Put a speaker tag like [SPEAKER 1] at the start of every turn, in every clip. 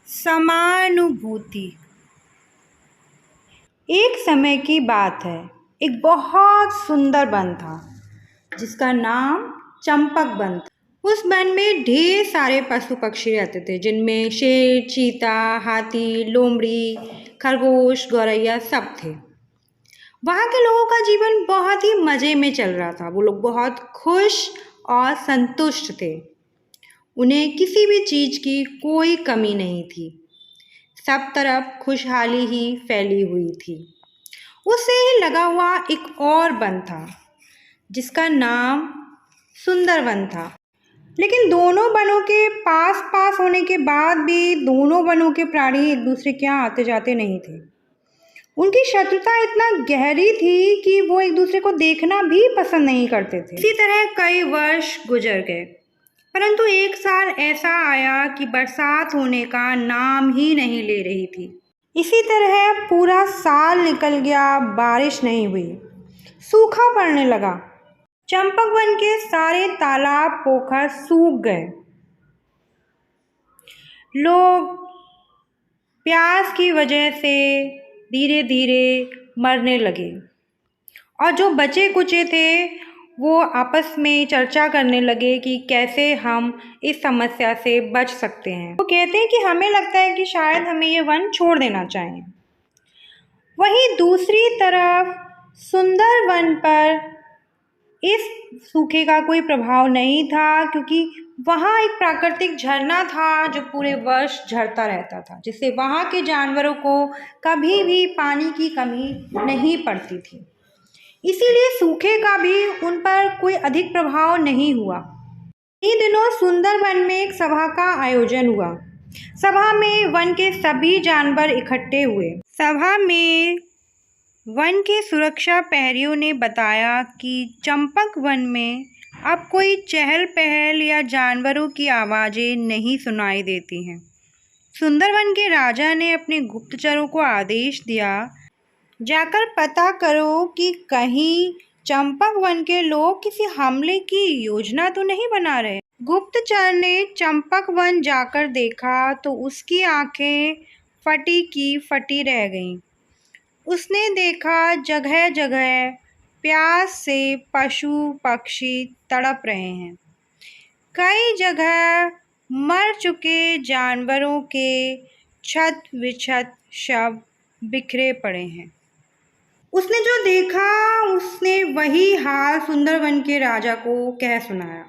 [SPEAKER 1] समानुभूति। एक समय की बात है, एक बहुत सुंदर वन था जिसका नाम चंपक वन था। उस वन में ढेर सारे पशु पक्षी रहते थे, जिनमें शेर, चीता, हाथी, लोमड़ी, खरगोश, गौरैया सब थे। वहाँ के लोगों का जीवन बहुत ही मज़े में चल रहा था। वो लोग बहुत खुश और संतुष्ट थे। उन्हें किसी भी चीज़ की कोई कमी नहीं थी। सब तरफ खुशहाली ही फैली हुई थी। उससे ही लगा हुआ एक और वन था जिसका नाम सुंदर वन था। लेकिन दोनों वनों के पास पास होने के बाद भी दोनों वनों के प्राणी एक दूसरे के यहाँ आते जाते नहीं थे। उनकी शत्रुता इतना गहरी थी कि वो एक दूसरे को देखना भी पसंद नहीं करते थे। इसी तरह कई वर्ष गुजर गए, परंतु एक साल ऐसा आया कि बरसात होने का नाम ही नहीं ले रही थी। इसी तरह पूरा साल निकल गया, बारिश नहीं हुई, सूखा पड़ने लगा। चंपक वन के सारे तालाब पोखर सूख गए। लोग प्यास की वजह से धीरे धीरे मरने लगे और जो बचे कुचे थे वो आपस में चर्चा करने लगे कि कैसे हम इस समस्या से बच सकते हैं। वो कहते हैं कि हमें लगता है कि शायद हमें ये वन छोड़ देना चाहिए। वहीं दूसरी तरफ सुंदर वन पर इस सूखे का कोई प्रभाव नहीं था, क्योंकि वहाँ एक प्राकृतिक झरना था जो पूरे वर्ष झरता रहता था, जिससे वहाँ के जानवरों को कभी भी पानी की कमी नहीं पड़ती थी। इसीलिए सूखे का भी उन पर कोई अधिक प्रभाव नहीं हुआ। इन दिनों सुंदर वन में एक सभा का आयोजन हुआ। सभा में वन के सभी जानवर इकट्ठे हुए। सभा में वन के सुरक्षा प्रहरियों ने बताया कि चंपक वन में अब कोई चहल पहल या जानवरों की आवाज़ें नहीं सुनाई देती हैं। सुंदरवन के राजा ने अपने गुप्तचरों को आदेश दिया, जाकर पता करो कि कहीं चंपक वन के लोग किसी हमले की योजना तो नहीं बना रहे। गुप्तचर ने चंपक वन जाकर देखा तो उसकी आंखें फटी की फटी रह गईं। उसने देखा जगह जगह प्यास से पशु पक्षी तड़प रहे हैं। कई जगह मर चुके जानवरों के छत विछत शव बिखरे पड़े हैं। उसने जो देखा उसने वही हाल सुंदरवन के राजा को कह सुनाया।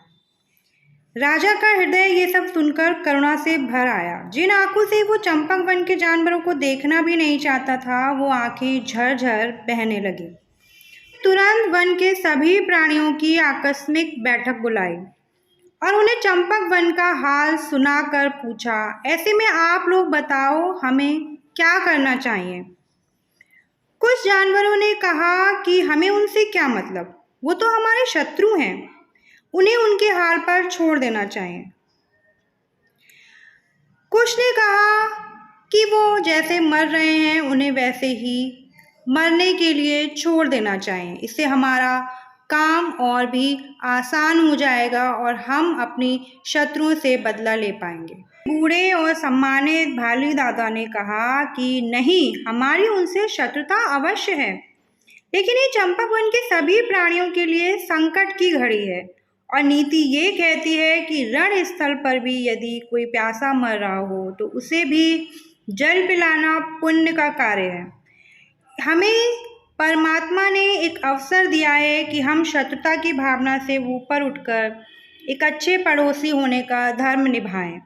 [SPEAKER 1] राजा का हृदय ये सब सुनकर करुणा से भर आया। जिन आंखों से वो चंपक वन के जानवरों को देखना भी नहीं चाहता था, वो आंखें झरझर बहने लगी। तुरंत वन के सभी प्राणियों की आकस्मिक बैठक बुलाई और उन्हें चंपक वन का हाल सुनाकर पूछा, ऐसे में आप लोग बताओ, हमें क्या करना चाहिए। कुछ जानवरों ने कहा कि हमें उनसे क्या मतलब, वो तो हमारे शत्रु हैं, उन्हें उनके हाल पर छोड़ देना चाहिए। कुछ ने कहा कि वो जैसे मर रहे हैं उन्हें वैसे ही मरने के लिए छोड़ देना चाहिए। इससे हमारा काम और भी आसान हो जाएगा और हम अपनी शत्रुओं से बदला ले पाएंगे। बूढ़े और सम्मानित भालू दादा ने कहा कि नहीं, हमारी उनसे शत्रुता अवश्य है, लेकिन ये चंपक वन के सभी प्राणियों के लिए संकट की घड़ी है और नीति ये कहती है कि रण स्थल पर भी यदि कोई प्यासा मर रहा हो तो उसे भी जल पिलाना पुण्य का कार्य है। हमें परमात्मा ने एक अवसर दिया है कि हम शत्रुता की भावना से ऊपर उठकर एक अच्छे पड़ोसी होने का धर्म निभाएं।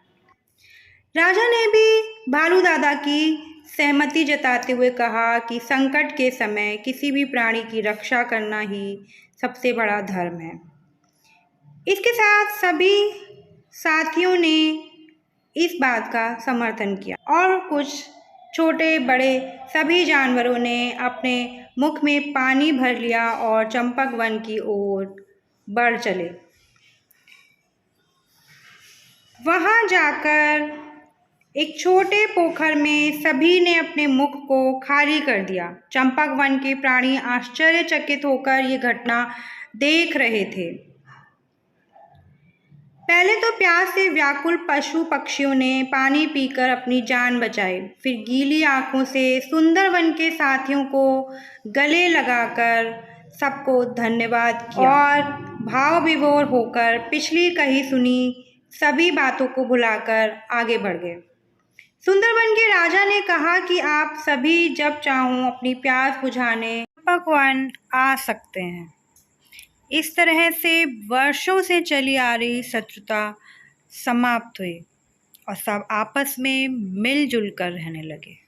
[SPEAKER 1] राजा ने भी भालू दादा की सहमति जताते हुए कहा कि संकट के समय किसी भी प्राणी की रक्षा करना ही सबसे बड़ा धर्म है। इसके साथ सभी साथियों ने इस बात का समर्थन किया और कुछ छोटे बड़े सभी जानवरों ने अपने मुख में पानी भर लिया और चंपक वन की ओर बढ़ चले। वहाँ जाकर एक छोटे पोखर में सभी ने अपने मुख को खाली कर दिया। चंपक वन के प्राणी आश्चर्यचकित होकर ये घटना देख रहे थे। पहले तो प्यास से व्याकुल पशु पक्षियों ने पानी पीकर अपनी जान बचाई, फिर गीली आंखों से सुंदरवन के साथियों को गले लगाकर सबको धन्यवाद किया और भाव विभोर होकर पिछली कही सुनी सभी बातों को भुलाकर आगे बढ़ गए। सुंदरवन के राजा ने कहा कि आप सभी जब चाहो अपनी प्यास बुझाने चंपक वन आ सकते हैं। इस तरह से वर्षों से चली आ रही शत्रुता समाप्त हुई और सब आपस में मिलजुल कर रहने लगे।